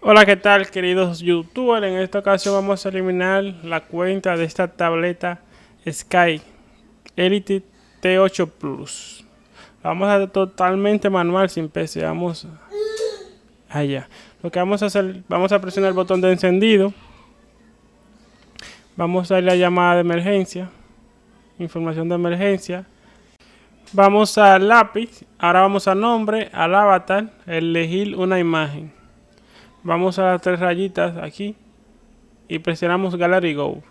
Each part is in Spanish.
Hola, ¿qué tal, queridos youtubers? En esta ocasión vamos a eliminar la cuenta de esta tableta Sky Elite T8 Plus. Vamos a hacer totalmente manual sin PC. Vamos allá. Lo que vamos a hacer, vamos a presionar el botón de encendido. Vamos a ir a llamada de emergencia, información de emergencia. Vamos al lápiz. Ahora vamos a nombre, al avatar, elegir una imagen. Vamos a las tres rayitas aquí y presionamos Gallery Go.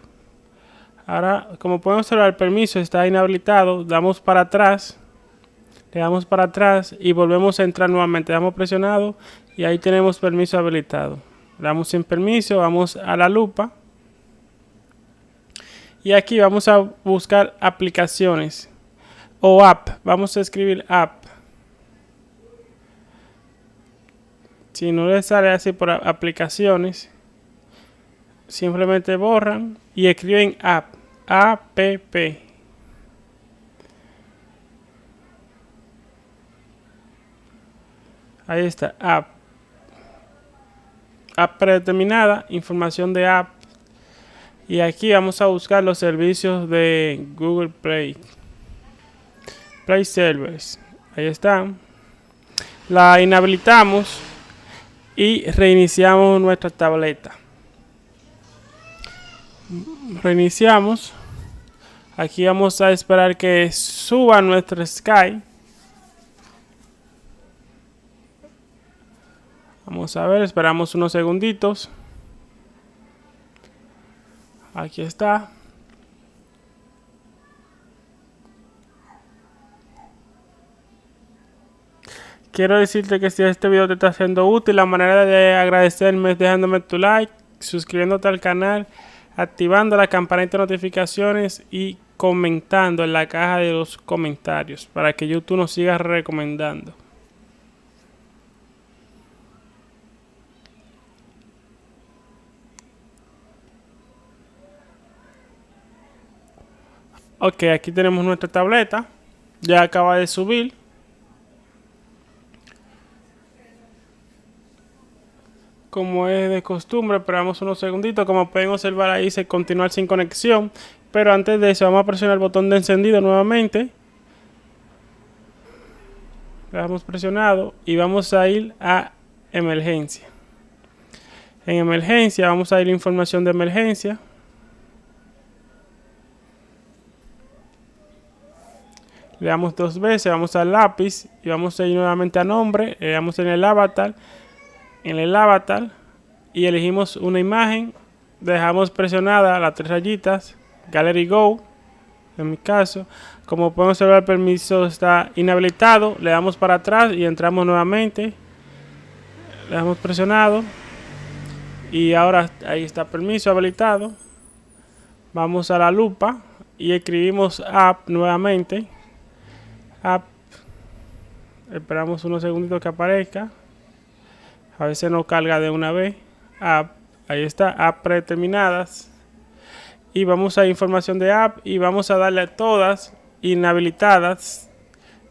Ahora, como pueden observar, el permiso está inhabilitado. Damos para atrás, le damos para atrás y volvemos a entrar nuevamente. Damos presionado y ahí tenemos permiso habilitado. Le damos sin permiso, vamos a la lupa y aquí vamos a buscar aplicaciones o app. Vamos a escribir app. Si no les sale así por aplicaciones, simplemente borran y escriben app. app. Ahí está, app. App predeterminada, información de app. Y aquí vamos a buscar los servicios de Google Play. Play Servers. Ahí están. La inhabilitamos y reiniciamos nuestra tableta. Reiniciamos. Aquí vamos a esperar que suba nuestro Sky. Vamos a ver, esperamos unos segunditos. Aquí está. Quiero decirte que si este video te está siendo útil, la manera de agradecerme es dejándome tu like, suscribiéndote al canal, activando la campanita de notificaciones y comentando en la caja de los comentarios para que YouTube nos siga recomendando. Ok, aquí tenemos nuestra tableta. Ya acaba de subir. Como es de costumbre, esperamos unos segunditos. Como pueden observar, ahí dice continuar sin conexión. Pero antes de eso, vamos a presionar el botón de encendido nuevamente. Le damos presionado y vamos a ir a emergencia. En emergencia, vamos a ir a información de emergencia. Le damos dos veces, vamos al lápiz y vamos a ir nuevamente a nombre. Le damos en el avatar y elegimos una imagen. Dejamos presionada las tres rayitas, Gallery Go, en mi caso. Como podemos observar, el permiso está inhabilitado. Le damos para atrás y entramos nuevamente. Le damos presionado y ahora ahí está permiso habilitado. Vamos a la lupa y escribimos app nuevamente. App. Esperamos unos segunditos que aparezca. A veces no carga de una vez. App. Ahí está, app predeterminadas. Y vamos a información de app y vamos a darle a todas inhabilitadas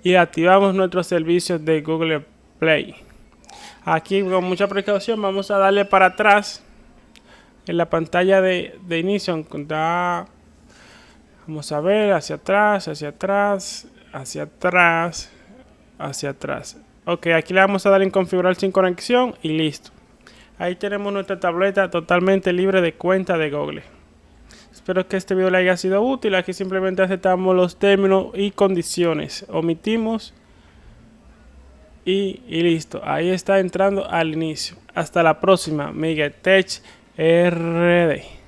y activamos nuestros servicios de Google Play. Aquí con mucha precaución vamos a darle para atrás en la pantalla de inicio. Vamos a ver hacia atrás, hacia atrás, hacia atrás, hacia atrás. Ok, aquí le vamos a dar en configurar sin conexión y listo. Ahí tenemos nuestra tableta totalmente libre de cuenta de Google. Espero que este video le haya sido útil. Aquí simplemente aceptamos los términos y condiciones. Omitimos y listo. Ahí está entrando al inicio. Hasta la próxima. Miguel Tech RD.